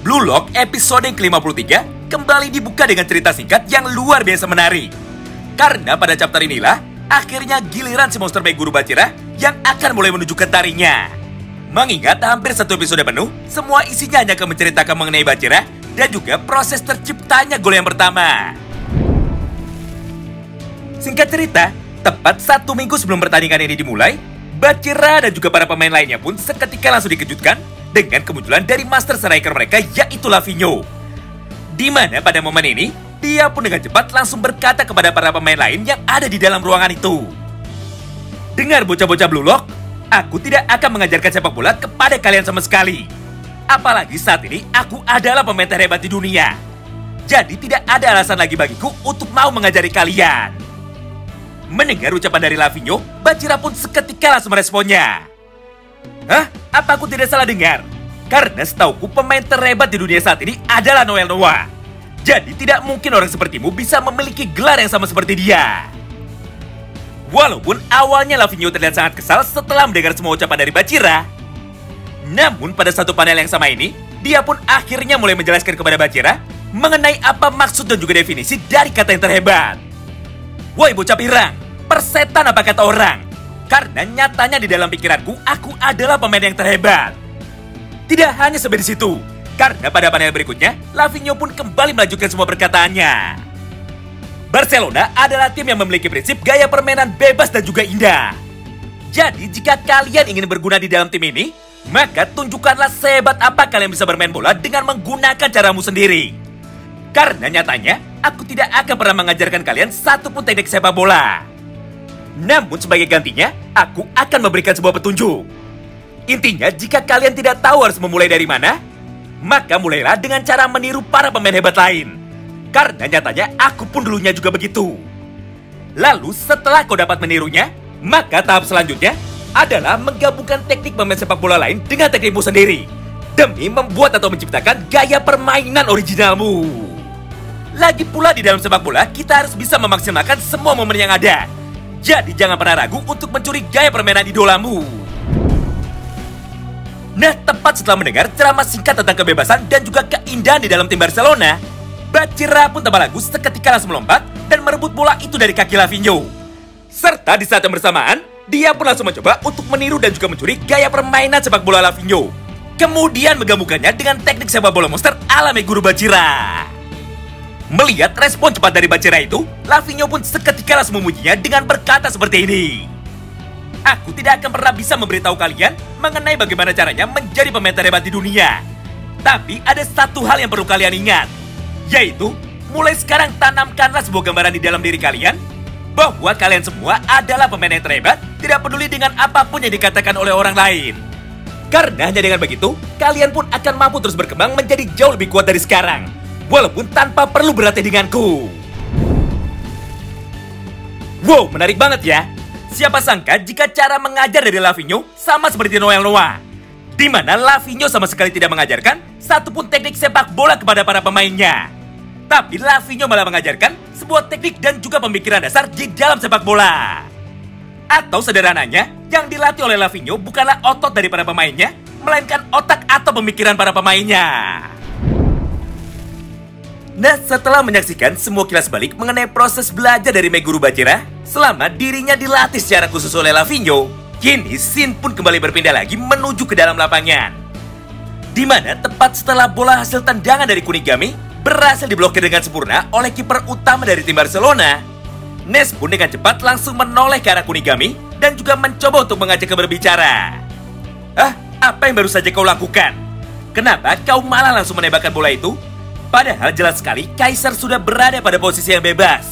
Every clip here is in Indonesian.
Blue Lock episode yang ke-53 kembali dibuka dengan cerita singkat yang luar biasa menarik. Karena pada chapter inilah akhirnya giliran si monster bayi guru Bachira yang akan mulai menunjukkan taringnya. Mengingat hampir satu episode penuh, semua isinya hanya akan menceritakan mengenai Bachira dan juga proses terciptanya gol yang pertama. Singkat cerita, tepat 1 minggu sebelum pertandingan ini dimulai, Bachira dan juga para pemain lainnya pun seketika langsung dikejutkan dengan kemunculan dari master striker mereka, yaitu Lavinho. Di mana pada momen ini, dia pun dengan cepat langsung berkata kepada para pemain lain yang ada di dalam ruangan itu. Dengar bocah-bocah Blue Lock, aku tidak akan mengajarkan sepak bola kepada kalian sama sekali. Apalagi saat ini aku adalah pemain terhebat di dunia. Jadi tidak ada alasan lagi bagiku untuk mau mengajari kalian. Mendengar ucapan dari Lavinho, Bachira pun seketika langsung meresponnya. Hah? Apa aku tidak salah dengar? Karena setauku pemain terhebat di dunia saat ini adalah Noel Noah. Jadi tidak mungkin orang sepertimu bisa memiliki gelar yang sama seperti dia. Walaupun awalnya Lavinho terlihat sangat kesal setelah mendengar semua ucapan dari Bachira, namun pada satu panel yang sama ini, dia pun akhirnya mulai menjelaskan kepada Bachira mengenai apa maksud dan juga definisi dari kata yang terhebat. Woi bocah pirang, persetan apa kata orang? Karena nyatanya di dalam pikiranku, aku adalah pemain yang terhebat. Tidak hanya sampai di situ, karena pada panel berikutnya, Lavinho pun kembali melanjutkan semua perkataannya. Barcelona adalah tim yang memiliki prinsip gaya permainan bebas dan juga indah. Jadi jika kalian ingin berguna di dalam tim ini, maka tunjukkanlah sehebat apa kalian bisa bermain bola dengan menggunakan caramu sendiri. Karena nyatanya, aku tidak akan pernah mengajarkan kalian satupun teknik sepak bola. Namun sebagai gantinya, aku akan memberikan sebuah petunjuk. Intinya, jika kalian tidak tahu harus memulai dari mana, maka mulailah dengan cara meniru para pemain hebat lain. Karena nyatanya, aku pun dulunya juga begitu. Lalu setelah kau dapat menirunya, maka tahap selanjutnya adalah menggabungkan teknik pemain sepak bola lain dengan teknikmu sendiri, demi membuat atau menciptakan gaya permainan originalmu. Lagi pula di dalam sepak bola, kita harus bisa memaksimalkan semua momen yang ada. Jadi jangan pernah ragu untuk mencuri gaya permainan idolamu. Nah, tepat setelah mendengar ceramah singkat tentang kebebasan dan juga keindahan di dalam tim Barcelona, Bachira pun tambah lagu seketika langsung melompat dan merebut bola itu dari kaki Lavinho. Serta di saat yang bersamaan, dia pun langsung mencoba untuk meniru dan juga mencuri gaya permainan sepak bola Lavinho. Kemudian menggabungkannya dengan teknik sepak bola monster ala guru Bachira. Melihat respon cepat dari Bachira itu, Lavinho pun seketika langsung memujinya dengan berkata seperti ini. Aku tidak akan pernah bisa memberitahu kalian mengenai bagaimana caranya menjadi pemain terhebat di dunia. Tapi ada satu hal yang perlu kalian ingat, yaitu mulai sekarang tanamkanlah sebuah gambaran di dalam diri kalian bahwa kalian semua adalah pemain yang terhebat, tidak peduli dengan apapun yang dikatakan oleh orang lain. Karena hanya dengan begitu, kalian pun akan mampu terus berkembang menjadi jauh lebih kuat dari sekarang. Walaupun tanpa perlu berlatih denganku. Wow, menarik banget ya. Siapa sangka jika cara mengajar dari Lavinho sama seperti Noel Noah, di mana Lavinho sama sekali tidak mengajarkan satupun teknik sepak bola kepada para pemainnya. Tapi Lavinho malah mengajarkan sebuah teknik dan juga pemikiran dasar di dalam sepak bola. Atau sederhananya, yang dilatih oleh Lavinho bukanlah otot dari para pemainnya, melainkan otak atau pemikiran para pemainnya. Nah, setelah menyaksikan semua kilas balik mengenai proses belajar dari guru Bachira selama dirinya dilatih secara khusus oleh Lavinho, kini scene pun kembali berpindah lagi menuju ke dalam lapangan. Di mana tepat setelah bola hasil tendangan dari Kunigami berhasil diblokir dengan sempurna oleh kiper utama dari tim Barcelona, Nes pun dengan cepat langsung menoleh ke arah Kunigami dan juga mencoba untuk mengajaknya berbicara. Apa yang baru saja kau lakukan? Kenapa kau malah langsung menembakkan bola itu? Padahal jelas sekali Kaisar sudah berada pada posisi yang bebas.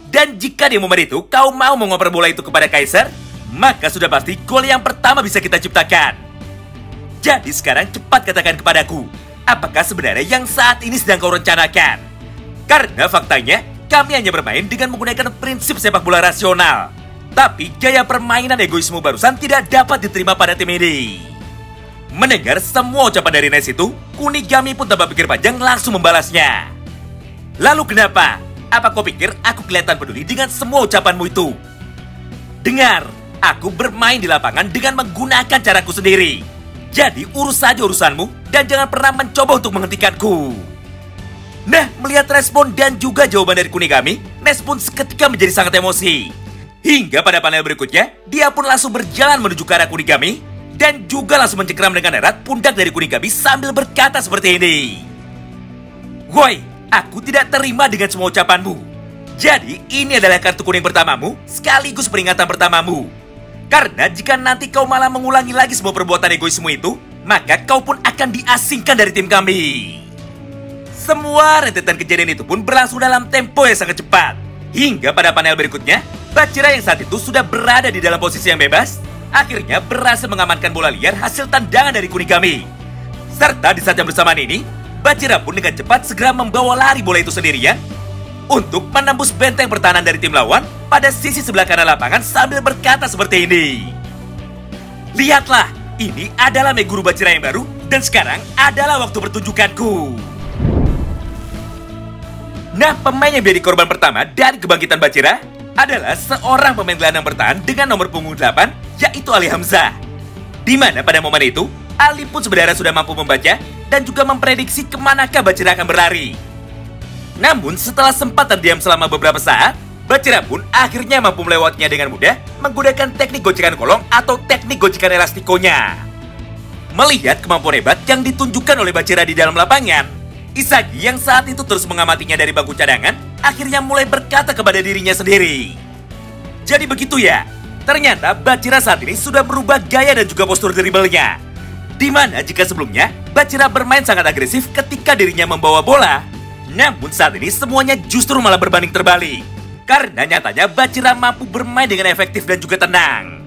Dan jika di momen itu kau mau mengoper bola itu kepada Kaisar, maka sudah pasti gol yang pertama bisa kita ciptakan. Jadi sekarang cepat katakan kepadaku, apakah sebenarnya yang saat ini sedang kau rencanakan? Karena faktanya, kami hanya bermain dengan menggunakan prinsip sepak bola rasional. Tapi gaya permainan egoisme barusan tidak dapat diterima pada tim ini. Mendengar semua ucapan dari Nes itu, Kunigami pun tanpa pikir panjang langsung membalasnya. Lalu kenapa? Apa kau pikir aku kelihatan peduli dengan semua ucapanmu itu? Dengar, aku bermain di lapangan dengan menggunakan caraku sendiri. Jadi urus saja urusanmu dan jangan pernah mencoba untuk menghentikanku. Nah, melihat respon dan juga jawaban dari Kunigami, Ness pun seketika menjadi sangat emosi. Hingga pada panel berikutnya, dia pun langsung berjalan menuju ke arah Kunigami dan juga langsung mencengkeram dengan erat pundak dari Kunigami sambil berkata seperti ini. Woi, aku tidak terima dengan semua ucapanmu. Jadi, ini adalah kartu kuning pertamamu sekaligus peringatan pertamamu. Karena jika nanti kau malah mengulangi lagi semua perbuatan egoismu itu, maka kau pun akan diasingkan dari tim kami. Semua rentetan kejadian itu pun berlangsung dalam tempo yang sangat cepat. Hingga pada panel berikutnya, Bachira yang saat itu sudah berada di dalam posisi yang bebas, akhirnya berhasil mengamankan bola liar hasil tendangan dari Kunigami. Serta di saat yang bersamaan ini, Bachira pun dengan cepat segera membawa lari bola itu sendirian untuk menembus benteng pertahanan dari tim lawan pada sisi sebelah kanan lapangan sambil berkata seperti ini. Lihatlah, ini adalah Meguru Bachira yang baru dan sekarang adalah waktu pertunjukanku. Nah, pemain yang menjadi korban pertama dari kebangkitan Bachira adalah seorang pemain gelandang bertahan dengan nomor punggung 8, yaitu Ali Hamzah. Di mana pada momen itu, Ali pun sebenarnya sudah mampu membaca dan juga memprediksi kemanakah Bachira akan berlari. Namun setelah sempat terdiam selama beberapa saat, Bachira pun akhirnya mampu melewatinya dengan mudah menggunakan teknik gocekan kolong atau teknik gocekan elastikonya. Melihat kemampuan hebat yang ditunjukkan oleh Bachira di dalam lapangan, Isagi yang saat itu terus mengamatinya dari bangku cadangan akhirnya mulai berkata kepada dirinya sendiri. Jadi begitu ya, ternyata Bachira saat ini sudah berubah gaya dan juga postur dribblenya. Dimana jika sebelumnya Bachira bermain sangat agresif ketika dirinya membawa bola, namun saat ini semuanya justru malah berbanding terbalik. Karena nyatanya Bachira mampu bermain dengan efektif dan juga tenang.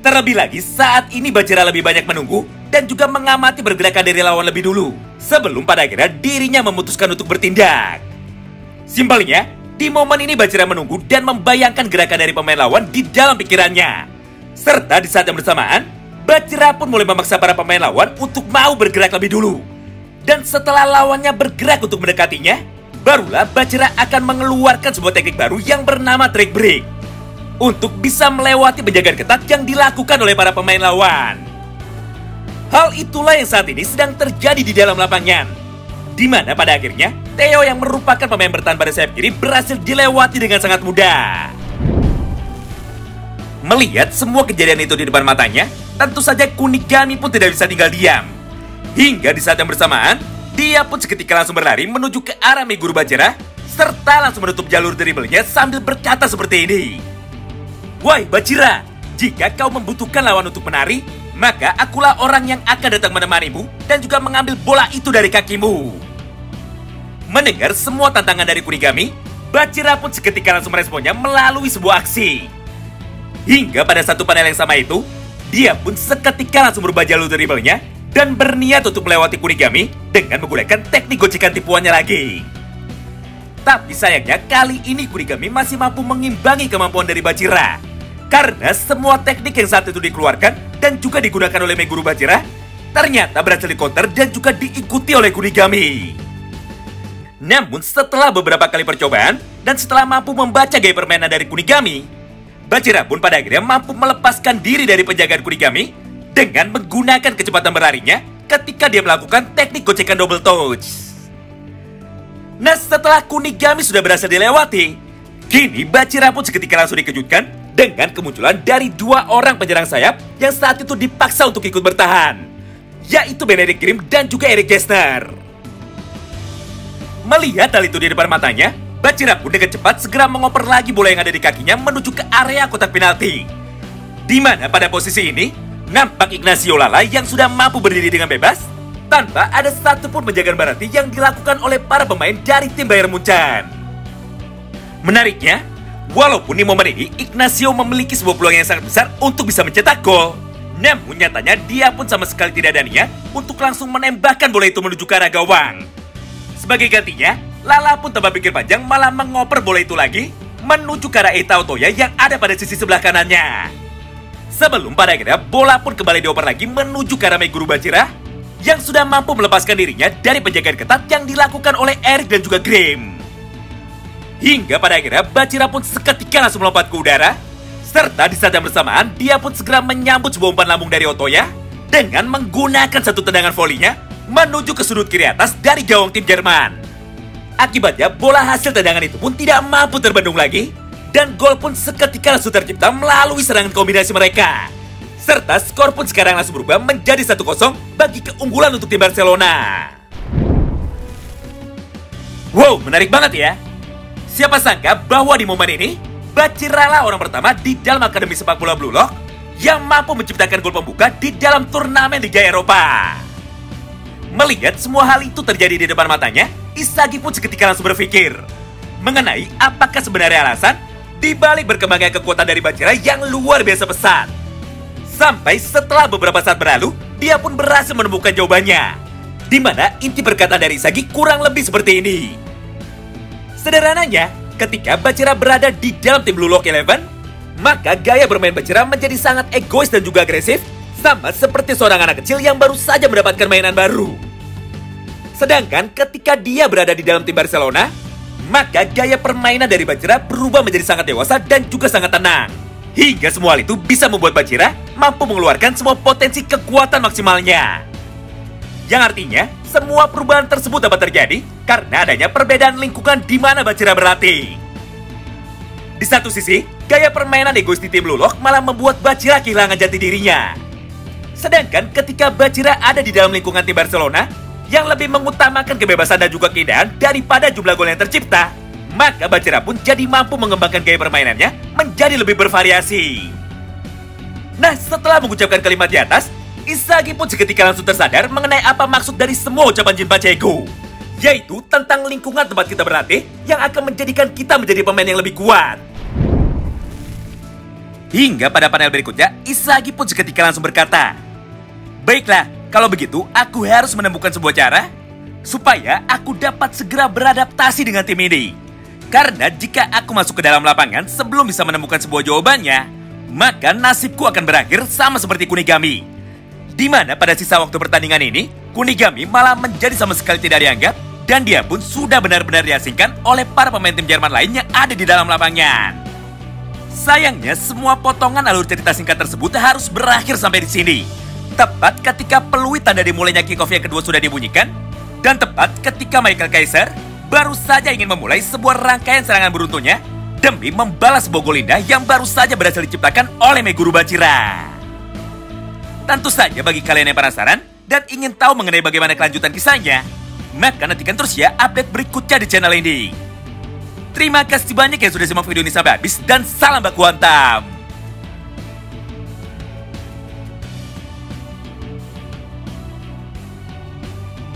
Terlebih lagi saat ini Bachira lebih banyak menunggu dan juga mengamati pergerakan dari lawan lebih dulu sebelum pada akhirnya dirinya memutuskan untuk bertindak. Simpelnya, di momen ini Bachira menunggu dan membayangkan gerakan dari pemain lawan di dalam pikirannya. Serta di saat yang bersamaan, Bachira pun mulai memaksa para pemain lawan untuk mau bergerak lebih dulu. Dan setelah lawannya bergerak untuk mendekatinya, barulah Bachira akan mengeluarkan sebuah teknik baru yang bernama trick break untuk bisa melewati penjagaan ketat yang dilakukan oleh para pemain lawan. Hal itulah yang saat ini sedang terjadi di dalam lapangan, di mana pada akhirnya Theo yang merupakan pemain bertahan pada sayap kiri berhasil dilewati dengan sangat mudah. Melihat semua kejadian itu di depan matanya, tentu saja Kunigami pun tidak bisa tinggal diam. Hingga di saat yang bersamaan, dia pun seketika langsung berlari menuju ke arah Meguru Bachira, serta langsung menutup jalur dribblenya sambil berkata seperti ini. Woi Bachira, jika kau membutuhkan lawan untuk menari, maka akulah orang yang akan datang menemanimu dan juga mengambil bola itu dari kakimu. Mendengar semua tantangan dari Kunigami, Bachira pun seketika langsung meresponnya melalui sebuah aksi. Hingga pada satu panel yang sama itu, dia pun seketika langsung berubah jalur dribblenya dan berniat untuk melewati Kunigami dengan menggunakan teknik gocekan tipuannya lagi. Tapi sayangnya kali ini Kunigami masih mampu mengimbangi kemampuan dari Bachira. Karena semua teknik yang saat itu dikeluarkan dan juga digunakan oleh Meguru Bachira ternyata berhasil di-counter dan juga diikuti oleh Kunigami. Namun setelah beberapa kali percobaan dan setelah mampu membaca gaya permainan dari Kunigami, Bachira pun pada akhirnya mampu melepaskan diri dari penjagaan Kunigami dengan menggunakan kecepatan berlarinya ketika dia melakukan teknik gocekan double touch. Nah, setelah Kunigami sudah berhasil dilewati, kini Bachira pun seketika langsung dikejutkan dengan kemunculan dari dua orang penyerang sayap yang saat itu dipaksa untuk ikut bertahan, yaitu Benedict Grimm dan juga Eric Gessner. Melihat hal itu di depan matanya, Bachira pun dengan cepat segera mengoper lagi bola yang ada di kakinya menuju ke area kotak penalti. Di mana pada posisi ini, nampak Ignacio Lala yang sudah mampu berdiri dengan bebas tanpa ada satupun penjagaan berarti yang dilakukan oleh para pemain dari tim Bayern Munchen. Menariknya, walaupun di momen ini Ignacio memiliki sebuah peluang yang sangat besar untuk bisa mencetak gol, namun nyatanya dia pun sama sekali tidak ada niat untuk langsung menembakkan bola itu menuju ke arah gawang. Sebagai gantinya, Lala pun tanpa pikir panjang malah mengoper bola itu lagi menuju ke arah Eita Otoya yang ada pada sisi sebelah kanannya. Sebelum pada akhirnya bola pun kembali dioper lagi menuju ke arah Meguru Bachira yang sudah mampu melepaskan dirinya dari penjagaan ketat yang dilakukan oleh Eric dan juga Grimm. Hingga pada akhirnya Bachira pun seketika langsung melompat ke udara, serta di saat yang bersamaan dia pun segera menyambut sebuah umpan lambung dari Otoya dengan menggunakan satu tendangan volinya menuju ke sudut kiri atas dari gawang tim Jerman. Akibatnya bola hasil tendangan itu pun tidak mampu terbendung lagi dan gol pun seketika langsung tercipta melalui serangan kombinasi mereka. Serta skor pun sekarang langsung berubah menjadi 1-0 bagi keunggulan untuk tim Barcelona. Wow, menarik banget ya. Siapa sangka bahwa di momen ini Baciralah orang pertama di dalam Akademi Sepak Bola Blue Lock yang mampu menciptakan gol pembuka di dalam turnamen Liga Eropa. Melihat semua hal itu terjadi di depan matanya, Inzaghi pun seketika langsung berpikir mengenai apakah sebenarnya alasan di balik berkembangnya kekuatan dari Bacira yang luar biasa pesat. Sampai setelah beberapa saat berlalu, dia pun berhasil menemukan jawabannya, di mana inti perkataan dari Inzaghi kurang lebih seperti ini. Sederhananya, ketika Bacira berada di dalam tim Blue Lock 11, maka gaya bermain Bacira menjadi sangat egois dan juga agresif, sama seperti seorang anak kecil yang baru saja mendapatkan mainan baru. Sedangkan ketika dia berada di dalam tim Barcelona, maka gaya permainan dari Bacira berubah menjadi sangat dewasa dan juga sangat tenang. Hingga semua hal itu bisa membuat Bacira mampu mengeluarkan semua potensi kekuatan maksimalnya. Yang artinya, semua perubahan tersebut dapat terjadi karena adanya perbedaan lingkungan di mana Bacira berlatih. Di satu sisi, gaya permainan egois di tim Blue Lock malah membuat Bacira kehilangan jati dirinya. Sedangkan ketika Bacira ada di dalam lingkungan tim Barcelona, yang lebih mengutamakan kebebasan dan juga keindahan daripada jumlah gol yang tercipta, maka Bacira pun jadi mampu mengembangkan gaya permainannya menjadi lebih bervariasi. Nah, setelah mengucapkan kalimat di atas, Inzaghi pun seketika langsung tersadar mengenai apa maksud dari semua ucapan Jin Pacheco, yaitu tentang lingkungan tempat kita berlatih yang akan menjadikan kita menjadi pemain yang lebih kuat. Hingga pada panel berikutnya, Inzaghi pun seketika langsung berkata, "Baiklah, kalau begitu aku harus menemukan sebuah cara supaya aku dapat segera beradaptasi dengan tim ini. Karena jika aku masuk ke dalam lapangan sebelum bisa menemukan sebuah jawabannya, maka nasibku akan berakhir sama seperti Kunigami. Di mana pada sisa waktu pertandingan ini, Kunigami malah menjadi sama sekali tidak dianggap dan dia pun sudah benar-benar diasingkan oleh para pemain tim Jerman lain yang ada di dalam lapangan." Sayangnya, semua potongan alur cerita singkat tersebut harus berakhir sampai di sini. Tepat ketika peluit tanda dimulainya kick-off yang kedua sudah dibunyikan, dan tepat ketika Michael Kaiser baru saja ingin memulai sebuah rangkaian serangan beruntunnya demi membalas sebuah gol indah yang baru saja berhasil diciptakan oleh Meguru Bacira. Tentu saja bagi kalian yang penasaran dan ingin tahu mengenai bagaimana kelanjutan kisahnya, maka nantikan terus ya update berikutnya di channel ini. Terima kasih banyak yang sudah simak video ini sampai habis dan salam baku hantam.